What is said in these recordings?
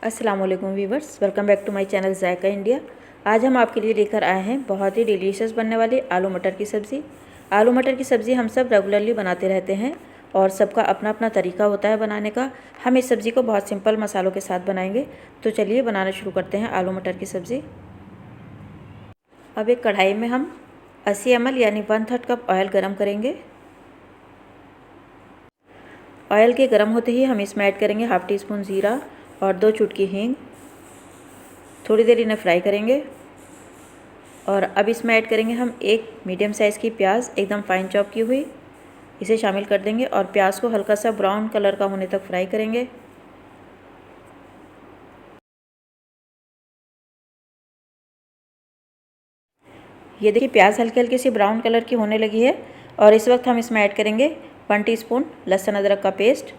अस्सलाम वालेकुम viewers, welcome back to my channel Zayka India. आज हम आपके लिए लेकर आए हैं बहुत ही डिलीशियस बनने वाली आलू मटर की सब्ज़ी। आलू मटर की सब्ज़ी हम सब रेगुलरली बनाते रहते हैं और सबका अपना अपना तरीका होता है बनाने का। हम इस सब्ज़ी को बहुत सिंपल मसालों के साथ बनाएंगे। तो चलिए बनाना शुरू करते हैं आलू मटर की सब्ज़ी। अब एक कढ़ाई में हम 80 ml यानी 1/3 कप ऑयल गरम करेंगे। ऑयल के गर्म होते ही हम इसमें ऐड करेंगे हाफ़ टी स्पून ज़ीरा और 2 चुटकी हींग। थोड़ी देर इन्हें फ्राई करेंगे और अब इसमें ऐड करेंगे हम एक मीडियम साइज़ की प्याज एकदम फाइन चॉप की हुई। इसे शामिल कर देंगे और प्याज को हल्का सा ब्राउन कलर का होने तक फ्राई करेंगे। ये देखिए प्याज हल्की हल्की सी ब्राउन कलर की होने लगी है और इस वक्त हम इसमें ऐड करेंगे 1 टीस्पून लहसुन अदरक का पेस्ट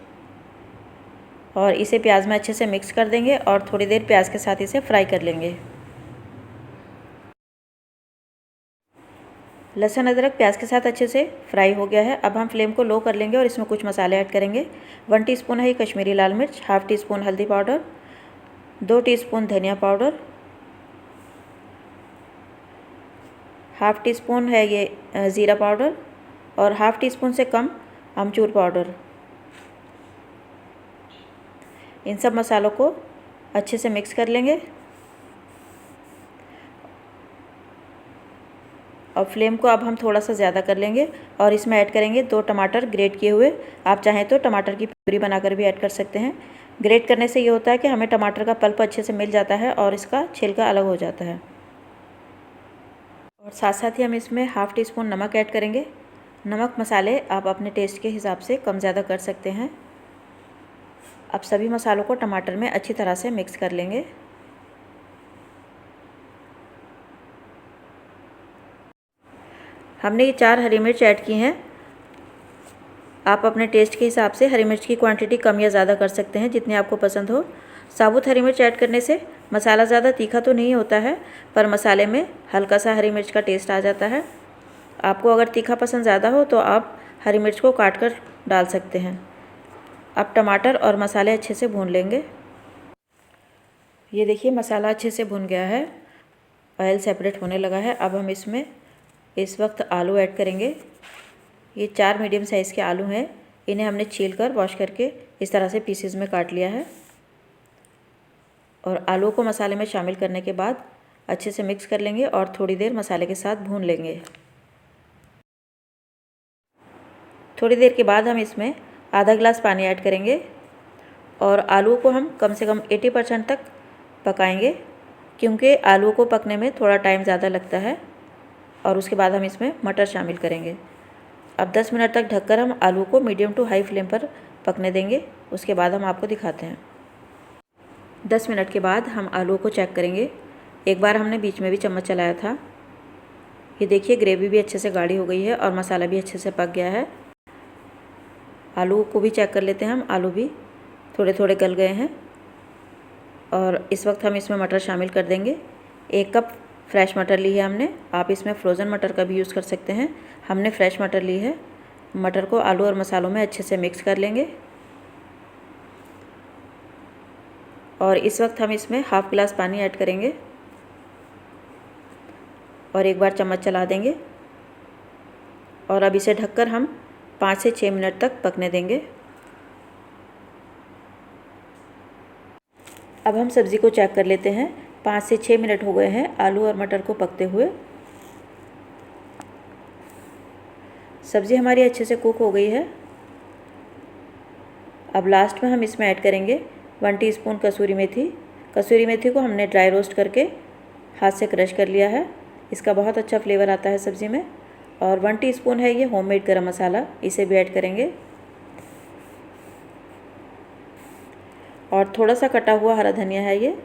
और इसे प्याज में अच्छे से मिक्स कर देंगे और थोड़ी देर प्याज के साथ इसे फ्राई कर लेंगे। लहसुन अदरक प्याज के साथ अच्छे से फ्राई हो गया है। अब हम फ्लेम को लो कर लेंगे और इसमें कुछ मसाले ऐड करेंगे। 1 टीस्पून है कश्मीरी लाल मिर्च, हाफ़ टी स्पून हल्दी पाउडर, 2 टीस्पून धनिया पाउडर, हाफ़ टी स्पून है ये ज़ीरा पाउडर और हाफ़ टी स्पून से कम अमचूर पाउडर। इन सब मसालों को अच्छे से मिक्स कर लेंगे और फ्लेम को अब हम थोड़ा सा ज़्यादा कर लेंगे और इसमें ऐड करेंगे 2 टमाटर ग्रेट किए हुए। आप चाहें तो टमाटर की प्यूरी बनाकर भी ऐड कर सकते हैं। ग्रेट करने से ये होता है कि हमें टमाटर का पल्प अच्छे से मिल जाता है और इसका छिलका अलग हो जाता है। और साथ साथ ही हम इसमें हाफ़ टी स्पून नमक ऐड करेंगे। नमक मसाले आप अपने टेस्ट के हिसाब से कम ज़्यादा कर सकते हैं। अब सभी मसालों को टमाटर में अच्छी तरह से मिक्स कर लेंगे। हमने ये 4 हरी मिर्च ऐड की हैं। आप अपने टेस्ट के हिसाब से हरी मिर्च की क्वांटिटी कम या ज़्यादा कर सकते हैं जितनी आपको पसंद हो। साबुत हरी मिर्च ऐड करने से मसाला ज़्यादा तीखा तो नहीं होता है पर मसाले में हल्का सा हरी मिर्च का टेस्ट आ जाता है। आपको अगर तीखा पसंद ज़्यादा हो तो आप हरी मिर्च को काट कर डाल सकते हैं। अब टमाटर और मसाले अच्छे से भून लेंगे। ये देखिए मसाला अच्छे से भुन गया है, ऑयल सेपरेट होने लगा है। अब हम इसमें इस वक्त आलू ऐड करेंगे। ये 4 मीडियम साइज़ के आलू हैं। इन्हें हमने छील कर वॉश करके इस तरह से पीसेस में काट लिया है और आलू को मसाले में शामिल करने के बाद अच्छे से मिक्स कर लेंगे और थोड़ी देर मसाले के साथ भून लेंगे। थोड़ी देर के बाद हम इसमें आधा गिलास पानी ऐड करेंगे और आलू को हम कम से कम 80% तक पकाएंगे क्योंकि आलू को पकने में थोड़ा टाइम ज़्यादा लगता है। और उसके बाद हम इसमें मटर शामिल करेंगे। अब 10 मिनट तक ढककर हम आलू को मीडियम टू हाई फ्लेम पर पकने देंगे। उसके बाद हम आपको दिखाते हैं। 10 मिनट के बाद हम आलू को चेक करेंगे। एक बार हमने बीच में भी चम्मच चलाया था। ये देखिए ग्रेवी भी अच्छे से गाढ़ी हो गई है और मसाला भी अच्छे से पक गया है। आलू को भी चेक कर लेते हैं हम। आलू भी थोड़े थोड़े गल गए हैं और इस वक्त हम इसमें मटर शामिल कर देंगे। 1 कप फ्रेश मटर ली है हमने। आप इसमें फ्रोज़न मटर का भी यूज़ कर सकते हैं। हमने फ्रेश मटर ली है। मटर को आलू और मसालों में अच्छे से मिक्स कर लेंगे और इस वक्त हम इसमें हाफ़ गिलास पानी ऐड करेंगे और एक बार चम्मच चला देंगे और अब इसे ढककर हम 5 से 6 मिनट तक पकने देंगे। अब हम सब्ज़ी को चेक कर लेते हैं। 5 से 6 मिनट हो गए हैं आलू और मटर को पकते हुए। सब्ज़ी हमारी अच्छे से कुक हो गई है। अब लास्ट में हम इसमें ऐड करेंगे 1 टीस्पून कसूरी मेथी। कसूरी मेथी को हमने ड्राई रोस्ट करके हाथ से क्रश कर लिया है। इसका बहुत अच्छा फ्लेवर आता है सब्ज़ी में। और 1 टीस्पून है ये होममेड गरम मसाला, इसे भी ऐड करेंगे और थोड़ा सा कटा हुआ हरा धनिया है ये,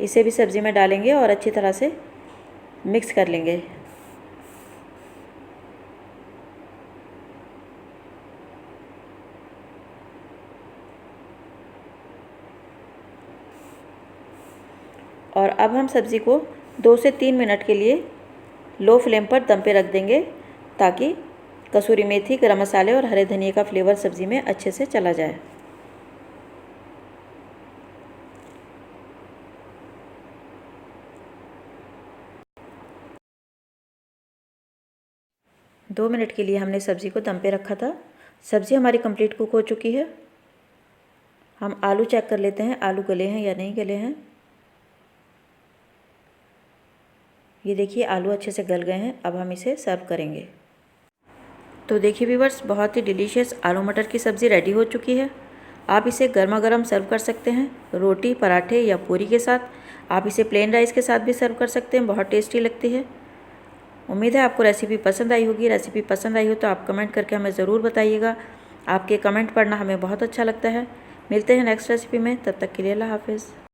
इसे भी सब्ज़ी में डालेंगे और अच्छी तरह से मिक्स कर लेंगे। और अब हम सब्ज़ी को 2 से 3 मिनट के लिए लो फ्लेम पर दम पे रख देंगे ताकि कसूरी मेथी, गरम मसाले और हरे धनिए का फ्लेवर सब्ज़ी में अच्छे से चला जाए। 2 मिनट के लिए हमने सब्ज़ी को दम पे रखा था। सब्ज़ी हमारी कंप्लीट कुक हो चुकी है। हम आलू चेक कर लेते हैं, आलू गले हैं या नहीं गले हैं। ये देखिए आलू अच्छे से गल गए हैं। अब हम इसे सर्व करेंगे। तो देखिए व्यूअर्स, बहुत ही डिलीशियस आलू मटर की सब्ज़ी रेडी हो चुकी है। आप इसे गर्मा गर्म सर्व कर सकते हैं, रोटी, पराठे या पूरी के साथ। आप इसे प्लेन राइस के साथ भी सर्व कर सकते हैं, बहुत टेस्टी लगती है। उम्मीद है आपको रेसिपी पसंद आई होगी। रेसिपी पसंद आई हो तो आप कमेंट करके हमें ज़रूर बताइएगा। आपके कमेंट पढ़ना हमें बहुत अच्छा लगता है। मिलते हैं नेक्स्ट रेसिपी में, तब तक के लिए अल्लाह हाफिज़।